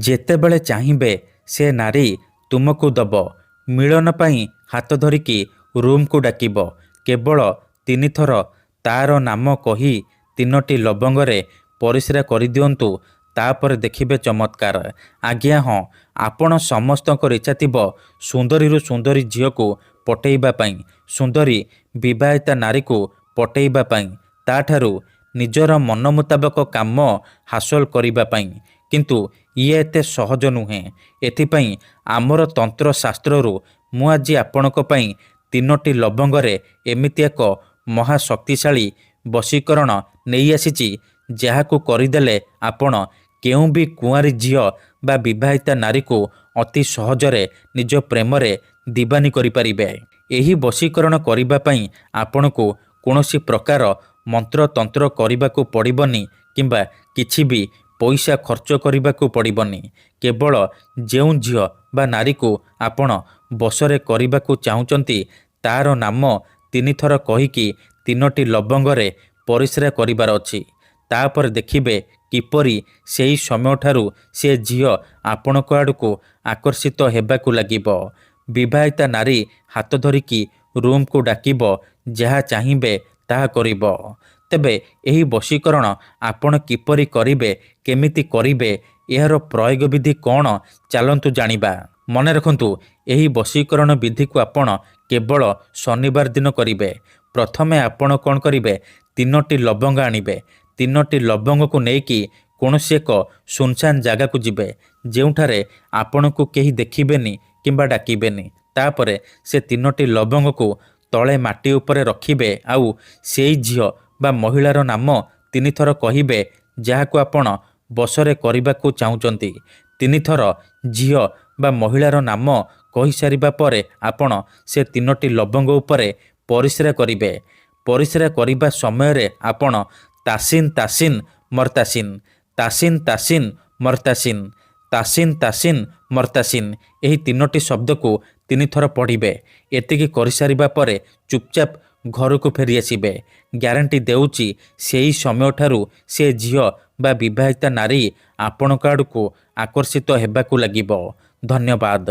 ଯେତେବେଳେ ଚାହିଁବେ ସେ ନାରୀ ତୁମକୁ ଦବ। ମିଳନ ପାଇଁ ହାତ ଧରିକି ରୁମ୍କୁ ଡାକିବ। କେବଳ 3 ଥର ତାର ନାମ କହି 3ଟି ଲବଙ୍ଗରେ ପରିସ୍ରା କରିଦିଅନ୍ତୁ। ତାପରେ ଦେଖିବେ ଚମତ୍କାର। ଆଜ୍ଞା ହଁ, ଆପଣ ସମସ୍ତଙ୍କର ଇଚ୍ଛା ଥିବ ସୁନ୍ଦରୀରୁ ସୁନ୍ଦରୀ ଝିଅକୁ ପଟେଇବା ପାଇଁ, ସୁନ୍ଦରୀ ବିବାହିତା ନାରୀକୁ ପଟେଇବା ପାଇଁ, ତାଠାରୁ ନିଜର ମନ ମୁତାବକ କାମ ହାସଲ କରିବା ପାଇଁ। କିନ୍ତୁ ଇଏ ଏତେ ସହଜ ନୁହେଁ। ଏଥିପାଇଁ ଆମର ତନ୍ତ୍ରଶାସ୍ତ୍ରରୁ ମୁଁ ଆଜି ଆପଣଙ୍କ ପାଇଁ 3ଟି ଲବଙ୍ଗରେ ଏମିତି ଏକ ମହାଶକ୍ତିଶାଳୀ ବଶୀକରଣ ନେଇ ଆସିଛି, ଯାହାକୁ କରିଦେଲେ ଆପଣ କେଉଁ ବି କୁଆଁରୀ ଝିଅ ବା ବିବାହିତା ନାରୀକୁ ଅତି ସହଜରେ ନିଜ ପ୍ରେମରେ ଦିବାନୀ କରିପାରିବେ। ଏହି ବଶୀକରଣ କରିବା ପାଇଁ ଆପଣଙ୍କୁ କୌଣସି ପ୍ରକାର ମନ୍ତ୍ରତନ୍ତ୍ର କରିବାକୁ ପଡ଼ିବନି କିମ୍ବା କିଛି ବି ପଇସା ଖର୍ଚ୍ଚ କରିବାକୁ ପଡ଼ିବନି। କେବଳ ଯେଉଁ ଝିଅ ବା ନାରୀକୁ ଆପଣ ବଶରେ କରିବାକୁ ଚାହୁଁଛନ୍ତି ତାର ନାମ 3 ଥର କହିକି 3ଟି ଲବଙ୍ଗରେ ପରିସ୍ରା କରିବାର ଅଛି। ତାପରେ ଦେଖିବେ କିପରି ସେହି ସମୟଠାରୁ ସେ ଝିଅ ଆପଣଙ୍କ ଆଡ଼କୁ ଆକର୍ଷିତ ହେବାକୁ ଲାଗିବ। ବିବାହିତା ନାରୀ ହାତ ଧରିକି ରୁମ୍କୁ ଡାକିବ, ଯାହା ଚାହିଁବେ ତାହା କରିବ। ତେବେ ଏହି ବଶୀକରଣ ଆପଣ କିପରି କରିବେ, କେମିତି କରିବେ, ଏହାର ପ୍ରୟୋଗ ବିଧି କ'ଣ, ଚାଲନ୍ତୁ ଜାଣିବା। ମନେ ରଖନ୍ତୁ, ଏହି ବଶୀକରଣ ବିଧିକୁ ଆପଣ କେବଳ ଶନିବାର ଦିନ କରିବେ। ପ୍ରଥମେ ଆପଣ କ'ଣ କରିବେ, 3ଟି ଲବଙ୍ଗ ଆଣିବେ। 3ଟି ଲବଙ୍ଗକୁ ନେଇକି କୌଣସି ଏକ ସୁନସାନ ଜାଗାକୁ ଯିବେ, ଯେଉଁଠାରେ ଆପଣଙ୍କୁ କେହି ଦେଖିବେନି କିମ୍ବା ଡାକିବେନି। ତାପରେ ସେ 3ଟି ଲବଙ୍ଗକୁ ତଳେ ମାଟି ଉପରେ ରଖିବେ। ଆଉ ସେଇ ଝିଅ ବା ମହିଳାର ନାମ 3 ଥର କହିବେ, ଯାହାକୁ ଆପଣ ବଶରେ କରିବାକୁ ଚାହୁଁଛନ୍ତି। 3 ଥର ଝିଅ ବା ମହିଳାର ନାମ କହିସାରିବା ପରେ ଆପଣ ସେ 3ଟି ଲବଙ୍ଗ ଉପରେ ପରିସ୍ରା କରିବେ। ପରିସ୍ରା କରିବା ସମୟରେ ଆପଣ ତାସିନ୍ ତାସିନ୍ ମର୍ତାସିନ୍, ତାସିନ୍ ତାସିନ୍ ମର୍ତାସିନ୍, ତାସିନ୍ ତାସିନ୍ ମର୍ତାସିନ୍, ଏହି 3ଟି ଶବ୍ଦକୁ 3 ଥର ପଢ଼ିବେ। ଏତିକି କରିସାରିବା ପରେ ଚୁପଚାପ ଘରକୁ ଫେରିଆସିବେ। ଗ୍ୟାରେଣ୍ଟି ଦେଉଛି ସେହି ସମୟଠାରୁ ସେ ଝିଅ ବା ବିବାହିତା ନାରୀ ଆପଣଙ୍କ ଆଡ଼କୁ ଆକର୍ଷିତ ହେବାକୁ ଲାଗିବ। ଧନ୍ୟବାଦ।